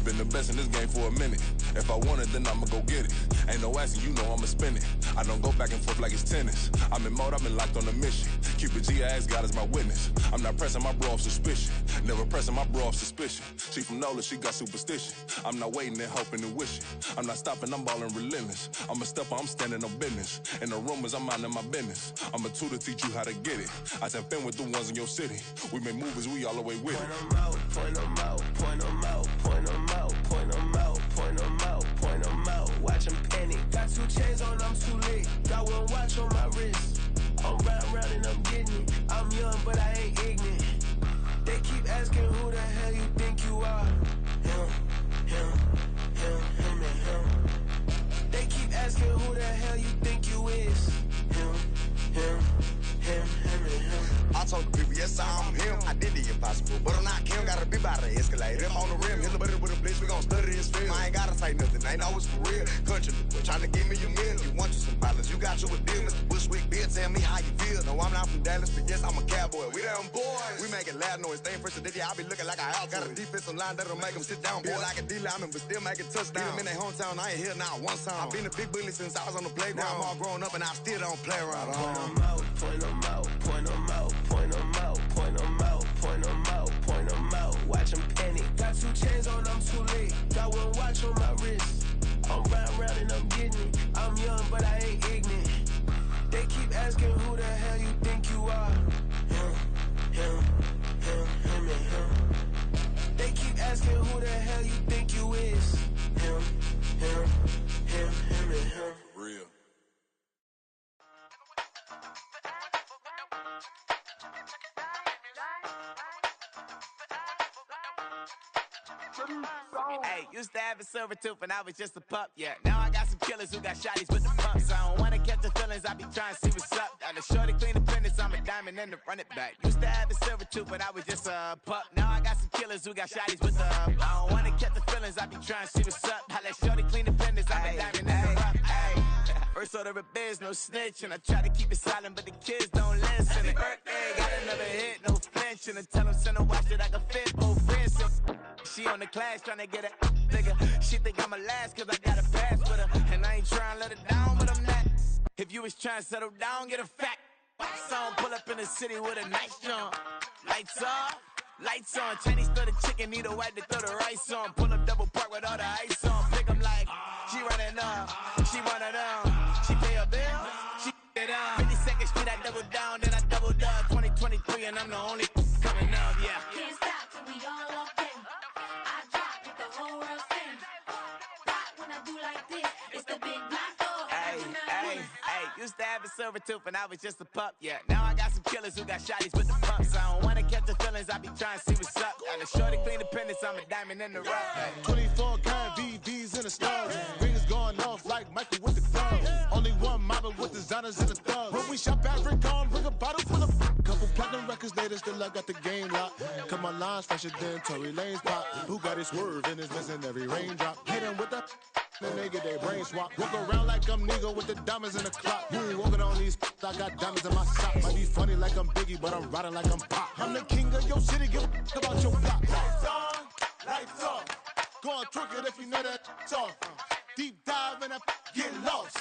S8: Been the best in this game for a minute. If I want it, then I'ma go get it. Ain't no asking, you know I'ma spin it. I don't go back and forth like it's tennis. I'm in mode, I've been locked on a mission. Cupid G, I ask God as my witness. I'm not pressing my bro off suspicion. Never pressing my bro off suspicion. She from NOLA, she got superstition. I'm not waiting and hoping and wishing. I'm not stopping, I'm balling relentless. I'm a stepper, I'm standing on business. In the rumors, I'm minding my business. I'm a tutor, teach you how to get it. I tap in with the ones in your city. We make movies, we all the way with it.
S7: Point 'em out, point 'em out, point 'em out, point 'em out, point 'em out, point 'em out, point 'em out. Watch 'em panic. Got 2 chains on, I'm too late. Got 1 watch on my wrist. I'm round and I'm getting it. I'm young, but I ain't ignorant. They keep asking who the hell you think you are. Him, and him. They keep asking who the hell you think you is. Him, and him.
S9: I told the people, yes, I'm him. I did the impossible, but I'm not Kim. Gotta be by the escalator. Him on the rim, hit the buddy with a blitz. We gon' study his film. I ain't gotta say nothing, ain't always for real. Country, trying to give me a meal. You want you some pilots, you got you a deal. Mr. Bushwick, Bill, tell me how you feel. No, I'm not from Dallas, but yes, I'm a cowboy. We them boys. We making loud noise. Staying fresh today, I be looking like a house. Got a defensive line that'll make them sit down. Boy, like a D-lineman, but still making touchdowns. Beat them in their hometown, I ain't here now one time. I've been a big bully since I was on the playground. Now I'm all grown up and I still don't play around.
S7: Point 'em out, point 'em out, point 'em out, point 'em out, point 'em out, point 'em out, point 'em out. Watch 'em panic. Got 2 chains on, I'm too late. Got 1 watch on my wrist. I'm round and I'm getting it. I'm young, but I ain't ignorant. They keep asking who the hell you think you are. Him, and him. They keep asking who the hell you think you is. Him, and him.
S8: Real.
S10: Hey, used to have a silver tooth when I was just a pup, yeah. Now I got some killers who got shotties with the pumps on. Wanna catch the feelings, I be trying to see what's up. Got a shorty clean the fitness, I'm a diamond and the run it back. Used to have a silver tooth, but I was just a pup. Now I got some killers who got shotties with the I don't wanna catch the feelings, I be trying to see what's up. I let shorty clean the fitness, I'm a diamond and the rough. First order of biz, no snitch, and I try to keep it silent, but the kids don't listen. And birthday, got another hit, no flinch, and I tell them send a watch that I can fit both wrists. She on the class trying to get a nigga. She think I'm a last cause I got a pass with her. And I ain't trying to let her down, but I'm not. If you was trying to settle down, get a fact. Song pull up in the city with a nice jump. Lights off, lights on. Chinese throw the chicken, need a wipe to throw the rice on. Pull up double park with all the ice on. Pick 'em like, she running up, she one of them. She pay her bill, she it up. 52nd Street, I double down, then I doubled up. 2023, and I'm the only coming up, yeah.
S11: Can't stop till we all walk in. I drop with the whole world sing. Rock when I do like this, it's the big black dog.
S10: Hey, used to have a silver tooth and I was just a pup, yeah. Now I got some killers who got shotties with the pumps. I don't wanna catch the feelings, I be trying to see what's up. Got a shorty clean the pendants, I'm a diamond in the rough. Hey.
S1: 24 karat VVs in the stars. Rings going off like Michael with the club. Only one model with designers in the thugs. When we shop at Rick on, bring a bottle full of couple platinum records later, still I got the game locked. Cause my lines fresher than Tory Lane's pop. Who got it swerve and is missing every raindrop. Hit him with the then they get their brain swap. Walk around like I'm nigga with the diamonds in the clock. You ain't walking on these I got diamonds in my socks. Might be funny like I'm Biggie, but I'm riding like I'm Pop. I'm the king of your city, give a about your block. Lights on, lights off. Go on, twerk it if you know that it's off. Deep dive and get lost.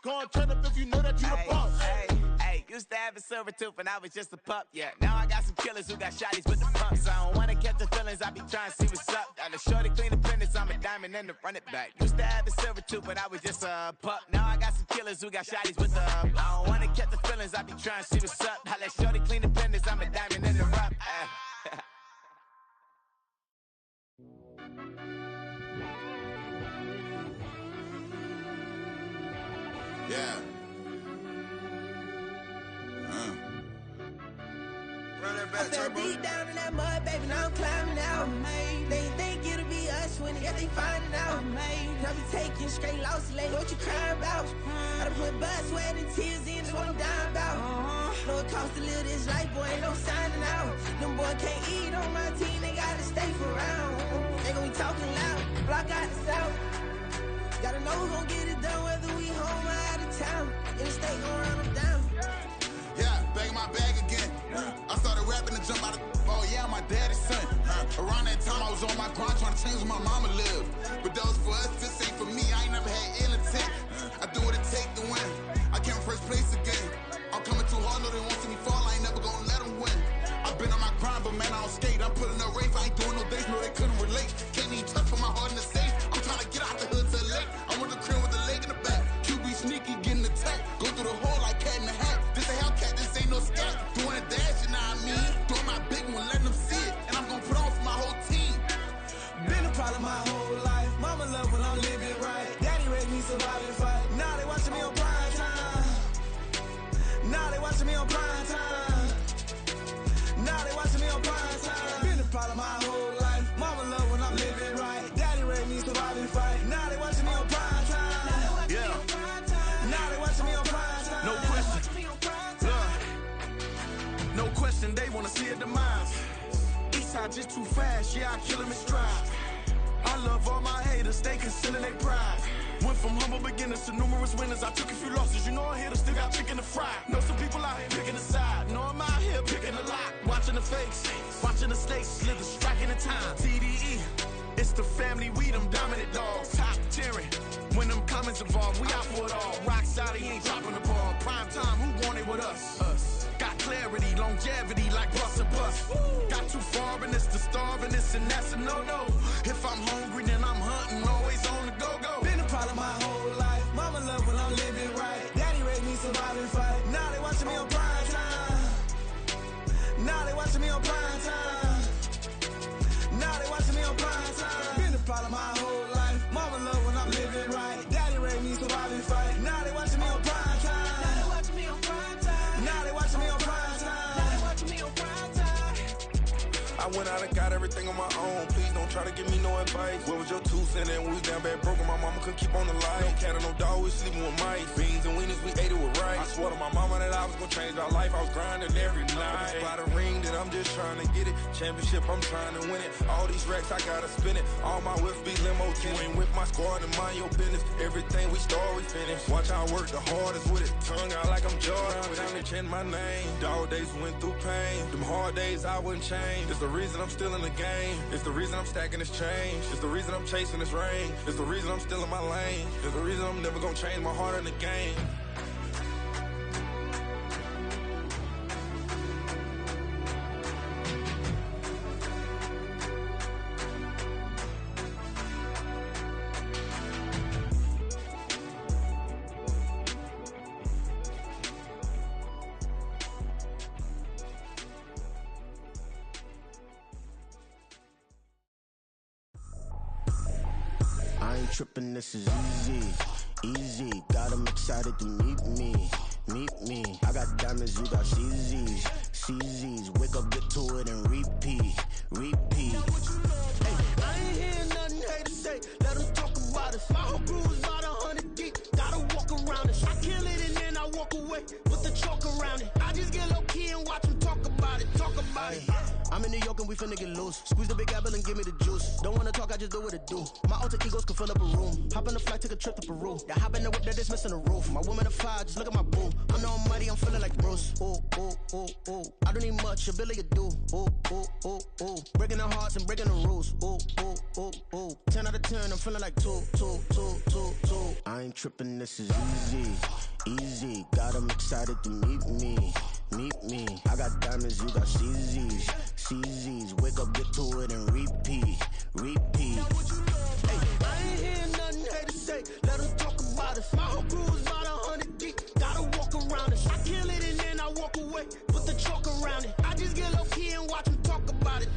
S1: Go on, turn up if you know that you the boss.
S10: Hey, used to have a silver tooth and I was just a pup, yeah. Now I got some killers who got shotties with the pumps. I don't wanna catch the feelings, I be trying to see what's up. Got a shorty clean the pendants, I'm a diamond and the run it back. Used to have a silver tooth, but I was just a pup. Now I got some killers who got shotties with the I don't wanna catch the feelings, I be trying to see what's up. I let shorty clean the pendants, I'm a diamond and the rough.
S9: Yeah. Run that back,
S7: I fell
S9: turbo.
S7: deep down in that mud, baby, now I'm climbing out. They think it'll be us when they finding out. I be taking straight losses lately, what you crying about? I done put blood, sweat, and tears in, that's what I'm dying about. Know it costs to live this life, boy, ain't no signing out. Them boy can't eat on my team, they gotta stay for round. They gon' be talking loud, block out the south. Gotta know who gon' get it done, whether we home or out of town. In the state, gon' run them down.
S9: Yeah, back in my bag again. I started rapping to jump out of oh yeah, my daddy's son. Around that time I was on my grind trying to change where my mama lived. But that was for us, this ain't for me. I ain't never had ill intent. I do what it take to win. I came in first place again. I'm coming too hard, no they won't see me fall. I ain't never gonna let them win. I've been on my grind, but man I don't skate. I'm putting up race, I ain't doing no days, no they couldn't relate. Can't even touch for my heart in the safe. I'm trying to get out the hood to the lake. I'm with the crib with the leg in the back. QB sneaky, getting attacked. Go through the hole like cat in the hat. This a Hellcat, this ain't no scat. Doing a dash, you know what I mean? Doing my big one, letting them see it. And I'm gonna put on for my whole team.
S7: Been a problem my whole life. Mama love when I'm living right. Daddy raised me survive and fight. Now they watching me on prime time. Now they watching me on prime time. Now they watching me on prime time. Been a problem my whole life. Mama love when I'm living right. Daddy raised me survive and fight. Now they watching me on prime time.
S1: Yeah.
S7: Now they watching me on prime time.
S1: No question. No question, they wanna see a demise. Eastside just too fast, yeah, I kill him in stride. I love all my haters, they concealing their pride. Went from humble beginners to numerous winners. I took a few losses, you know I hit, still got chicken to fry. Know some people out here picking a side. Know I'm out here picking a lot. Watching the fakes, watching the stakes, slither, striking the time. TDE, it's the family, we them dominant dogs. Top tiering, when them comments involved, we out for it all. Rock solid, he ain't dropping the ball. Prime time, who want it with us? Us. Got clarity, longevity, like bust and bust. Got too far and it's the starving, this and that's a no-no. If I'm hungry, then I'm hunting, always on the go-go.
S7: Been a problem my whole life. Mama love when I'm living right. Daddy raised me survive and fight. Now they watching me on prime time. Now they watching me on prime time. Now they watching me on prime time. Been a problem my whole life. Mama love when I'm living right. Daddy raised me survive and fight. Now they watching me on prime time. Now they watching me on prime time. Now they watching me on prime time. Now they watching me on prime time.
S1: I
S8: went out and got everything on my own. Please don't try to give me no advice. Where was your 2 cents and we was down bad broke and my mama couldn't keep on the light. No cat or no dog, we sleeping with mice. Beans and wieners, we ate it with rice. I swore to my mama that I was gonna change our life. I was grinding every night. By the ring that I'm just trying to get it. Championship, I'm trying to win it. All these racks, I gotta spin it. All my whips be limo tinted. You ain't with my squad and mind your business. Everything we start, we finish. Watch I work the hardest with it. Tongue out like I'm Jordan. Time to change my name. Dog days went through pain. Them hard days I wouldn't change. It's the reason I'm still in the game. It's the reason I'm stacking this change. It's the reason I'm chasing this rain. It's the reason I'm still in my lane. It's the reason I'm never gonna change my heart in the game.
S12: I ain't tripping, this is easy, easy. Got 'em excited to meet me. I got diamonds, you got CZs, CZs. Wake up, get to it, and repeat. Hey, I ain't hearing nothing haters say. Let them talk about us. My whole crew is about 100 deep. Gotta walk around it. I kill it and then I walk away with the chalk around it. I just get low key and watch them talk about it. I'm in New York and we finna get loose. Squeeze the big apple and give me the juice. Don't wanna talk, I just do what it do. My alter egos can fill up a room. Hop on the flight, take a trip to Peru. Yeah, hop in the whip that is missing the roof. My woman a fire, just look at my boo. I'm the almighty, I'm feeling like Bruce. Ooh. I don't need much, ability to do. Ooh. Breaking the hearts and breaking the rules. Ooh. 10 out of 10, I'm feeling like two. I ain't tripping, this is easy. Got 'em excited to meet me. I got diamonds, you got CZs. Wake up, get to it, and repeat. Hey, I ain't hearing nothing haters say. Let them talk about us. My whole crew is about 100 deep. Gotta walk around it. I kill it and then I walk away. Put the chalk around it. I just get low key and watch them talk about it.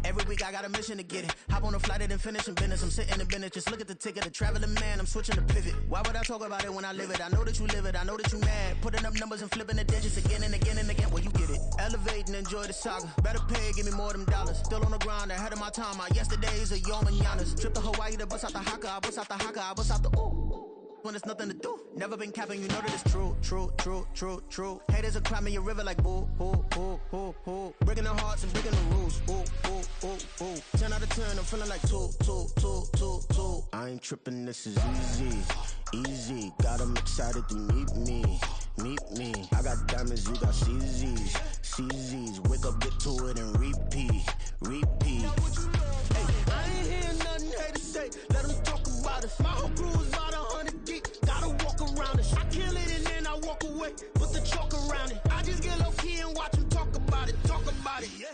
S12: Every week I got a mission to get it. Hop on a flight and then finish in business. I'm sitting in business, just look at the ticket. A traveling man, I'm switching to pivot. Why would I talk about it when I live it? I know that you live it, I know that you mad. Putting up numbers and flipping the digits again and again and again. Well, you get it. Elevate and enjoy the saga. Better pay, give me more of them dollars. Still on the grind, ahead of my time. My yesterdays are your mananas. Trip to Hawaii to bust out the haka. I bust out the haka, I bust out the ooh. When there's nothing to do. Never been capping, you know that it's true. Haters are climbing your river like boo. Breaking the hearts and breaking the rules. Ooh. 10 out of 10, I'm feeling like two. I ain't tripping, this is easy. Got 'em excited to meet me. I got diamonds, you got CZs. Wake up, get to it, and repeat. Hey, I ain't hearing nothing haters say. Let them talk about us. My whole crew is about 100 deep. Gotta walk around it. I kill it and then I walk away. Put the chalk around it. I just get low key and watch them talk about it. Yeah.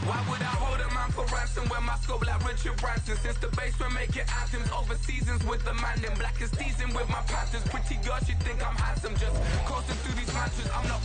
S13: Why would I hold a man for ransom when my scope like Richard Branson? Since the basement making anthems over seasons with the man, then black is teasing with my panthers. Pretty girl, she think I'm handsome, just coasting through these mansions. I'm not